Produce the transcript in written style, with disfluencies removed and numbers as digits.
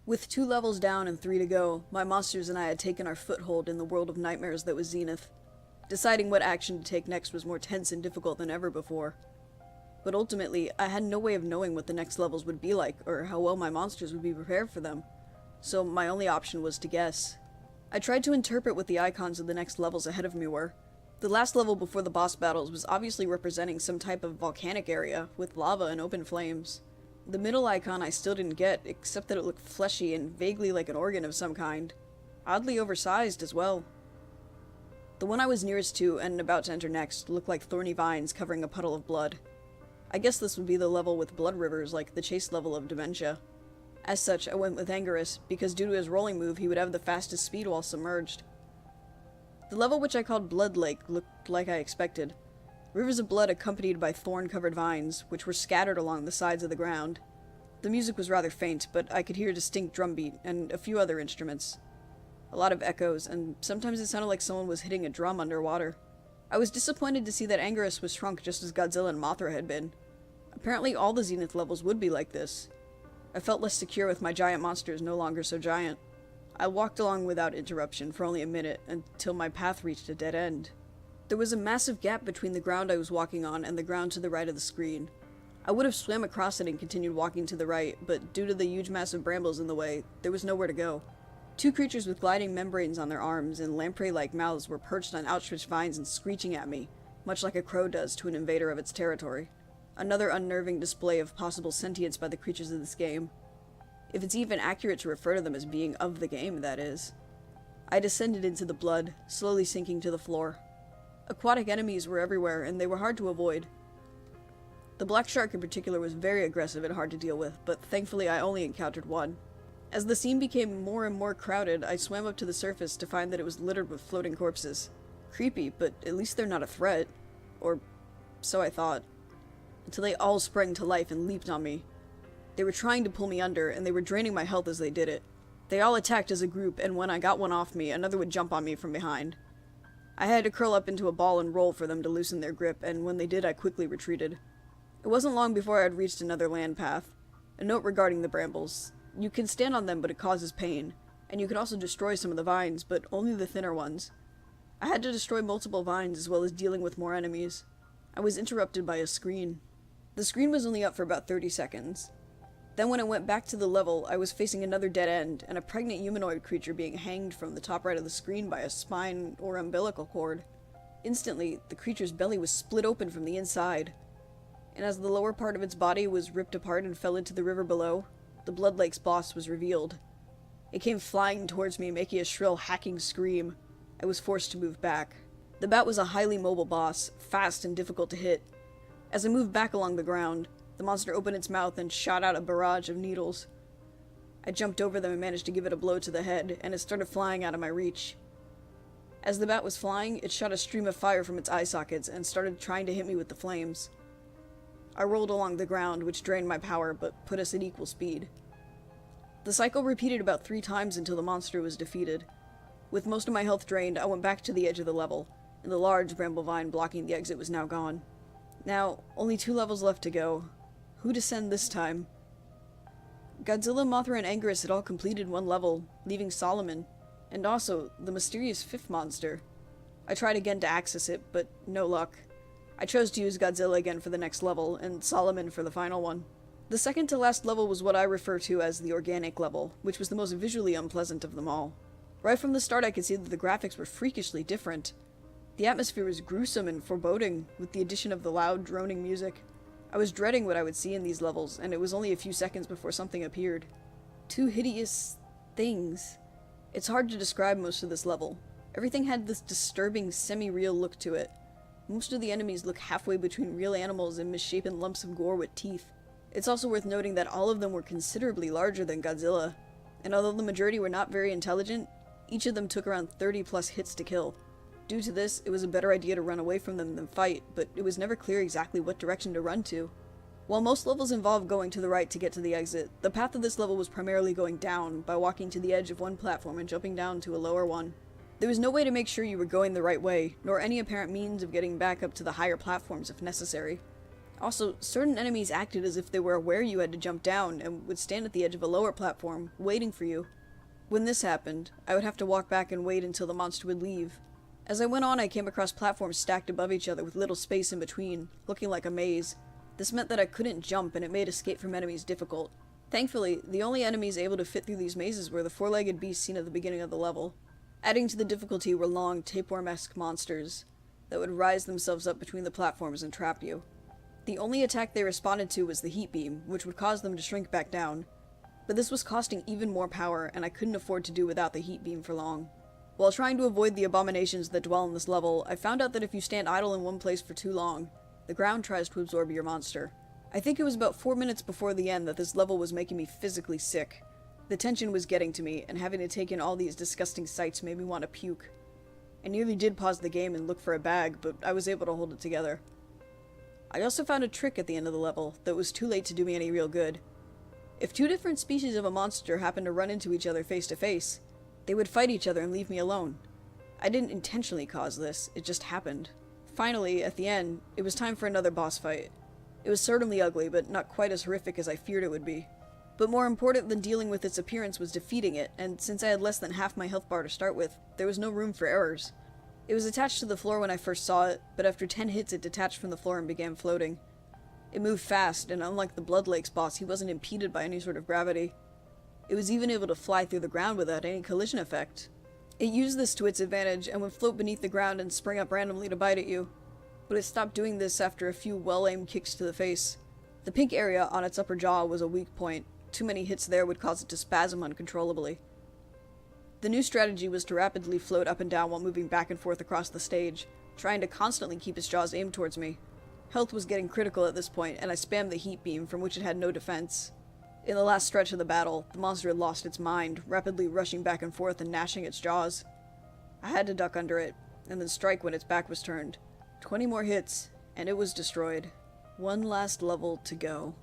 With 2 levels down and 3 to go, my monsters and I had taken our foothold in the world of nightmares that was Zenith. Deciding what action to take next was more tense and difficult than ever before. But ultimately, I had no way of knowing what the next levels would be like, or how well my monsters would be prepared for them, so my only option was to guess. I tried to interpret what the icons of the next levels ahead of me were. The last level before the boss battles was obviously representing some type of volcanic area, with lava and open flames. The middle icon I still didn't get, except that it looked fleshy and vaguely like an organ of some kind. Oddly oversized as well. The one I was nearest to, and about to enter next, looked like thorny vines covering a puddle of blood. I guess this would be the level with blood rivers, like the chase level of Dementia. As such, I went with Angerus, because due to his rolling move, he would have the fastest speed while submerged. The level which I called Blood Lake looked like I expected. Rivers of blood accompanied by thorn-covered vines, which were scattered along the sides of the ground. The music was rather faint, but I could hear a distinct drum beat, and a few other instruments. A lot of echoes, and sometimes it sounded like someone was hitting a drum underwater. I was disappointed to see that Angerus was shrunk just as Godzilla and Mothra had been. Apparently all the Zenith levels would be like this. I felt less secure with my giant monsters no longer so giant. I walked along without interruption for only a minute, until my path reached a dead end. There was a massive gap between the ground I was walking on and the ground to the right of the screen. I would have swam across it and continued walking to the right, but due to the huge mass of brambles in the way, there was nowhere to go. 2 creatures with gliding membranes on their arms and lamprey-like mouths were perched on outstretched vines and screeching at me, much like a crow does to an invader of its territory. Another unnerving display of possible sentience by the creatures of this game. If it's even accurate to refer to them as being of the game, that is. I descended into the blood, slowly sinking to the floor. Aquatic enemies were everywhere, and they were hard to avoid. The black shark in particular was very aggressive and hard to deal with, but thankfully I only encountered one. As the scene became more and more crowded, I swam up to the surface to find that it was littered with floating corpses. Creepy, but at least they're not a threat. Or so I thought. Until they all sprang to life and leaped on me. They were trying to pull me under, and they were draining my health as they did it. They all attacked as a group, and when I got one off me, another would jump on me from behind. I had to curl up into a ball and roll for them to loosen their grip, and when they did, I quickly retreated. It wasn't long before I had reached another land path. A note regarding the brambles. You can stand on them, but it causes pain, and you can also destroy some of the vines, but only the thinner ones. I had to destroy multiple vines as well as dealing with more enemies. I was interrupted by a screen. The screen was only up for about 30 seconds. Then when I went back to the level, I was facing another dead end, and a pregnant humanoid creature being hanged from the top right of the screen by a spine or umbilical cord. Instantly, the creature's belly was split open from the inside, and as the lower part of its body was ripped apart and fell into the river below, the Blood Lake's boss was revealed. It came flying towards me, making a shrill, hacking scream. I was forced to move back. The bat was a highly mobile boss, fast and difficult to hit. As I moved back along the ground, the monster opened its mouth and shot out a barrage of needles. I jumped over them and managed to give it a blow to the head, and it started flying out of my reach. As the bat was flying, it shot a stream of fire from its eye sockets and started trying to hit me with the flames. I rolled along the ground, which drained my power, but put us at equal speed. The cycle repeated about 3 times until the monster was defeated. With most of my health drained, I went back to the edge of the level, and the large bramble vine blocking the exit was now gone. Now, only 2 levels left to go. Who to send this time? Godzilla, Mothra, and Angerus had all completed 1 level, leaving Solomon, and also the mysterious 5th monster. I tried again to access it, but no luck. I chose to use Godzilla again for the next level, and Solomon for the final one. The second to last level was what I refer to as the organic level, which was the most visually unpleasant of them all. Right from the start I could see that the graphics were freakishly different. The atmosphere was gruesome and foreboding, with the addition of the loud, droning music. I was dreading what I would see in these levels, and it was only a few seconds before something appeared. 2 hideous things. It's hard to describe most of this level. Everything had this disturbing, semi-real look to it. Most of the enemies look halfway between real animals and misshapen lumps of gore with teeth. It's also worth noting that all of them were considerably larger than Godzilla, and although the majority were not very intelligent, each of them took around 30 plus hits to kill. Due to this, it was a better idea to run away from them than fight, but it was never clear exactly what direction to run to. While most levels involve going to the right to get to the exit, the path of this level was primarily going down, by walking to the edge of one platform and jumping down to a lower one. There was no way to make sure you were going the right way, nor any apparent means of getting back up to the higher platforms if necessary. Also, certain enemies acted as if they were aware you had to jump down and would stand at the edge of a lower platform, waiting for you. When this happened, I would have to walk back and wait until the monster would leave. As I went on, I came across platforms stacked above each other with little space in between, looking like a maze. This meant that I couldn't jump, and it made escape from enemies difficult. Thankfully, the only enemies able to fit through these mazes were the four-legged beasts seen at the beginning of the level. Adding to the difficulty were long, tapeworm-esque monsters that would rise themselves up between the platforms and trap you. The only attack they responded to was the heat beam, which would cause them to shrink back down. But this was costing even more power, and I couldn't afford to do without the heat beam for long. While trying to avoid the abominations that dwell in this level, I found out that if you stand idle in one place for too long, the ground tries to absorb your monster. I think it was about 4 minutes before the end that this level was making me physically sick. The tension was getting to me, and having to take in all these disgusting sights made me want to puke. I nearly did pause the game and look for a bag, but I was able to hold it together. I also found a trick at the end of the level that was too late to do me any real good. If two different species of a monster happened to run into each other face to face, they would fight each other and leave me alone. I didn't intentionally cause this, it just happened. Finally, at the end, it was time for another boss fight. It was certainly ugly, but not quite as horrific as I feared it would be. But more important than dealing with its appearance was defeating it, and since I had less than half my health bar to start with, there was no room for errors. It was attached to the floor when I first saw it, but after 10 hits it detached from the floor and began floating. It moved fast, and unlike the Blood Lakes boss, he wasn't impeded by any sort of gravity. It was even able to fly through the ground without any collision effect. It used this to its advantage and would float beneath the ground and spring up randomly to bite at you. But it stopped doing this after a few well-aimed kicks to the face. The pink area on its upper jaw was a weak point. Too many hits there would cause it to spasm uncontrollably. The new strategy was to rapidly float up and down while moving back and forth across the stage, trying to constantly keep its jaws aimed towards me. Health was getting critical at this point, and I spammed the heat beam, from which it had no defense. In the last stretch of the battle, the monster had lost its mind, rapidly rushing back and forth and gnashing its jaws. I had to duck under it, and then strike when its back was turned. 20 more hits, and it was destroyed. One last level to go.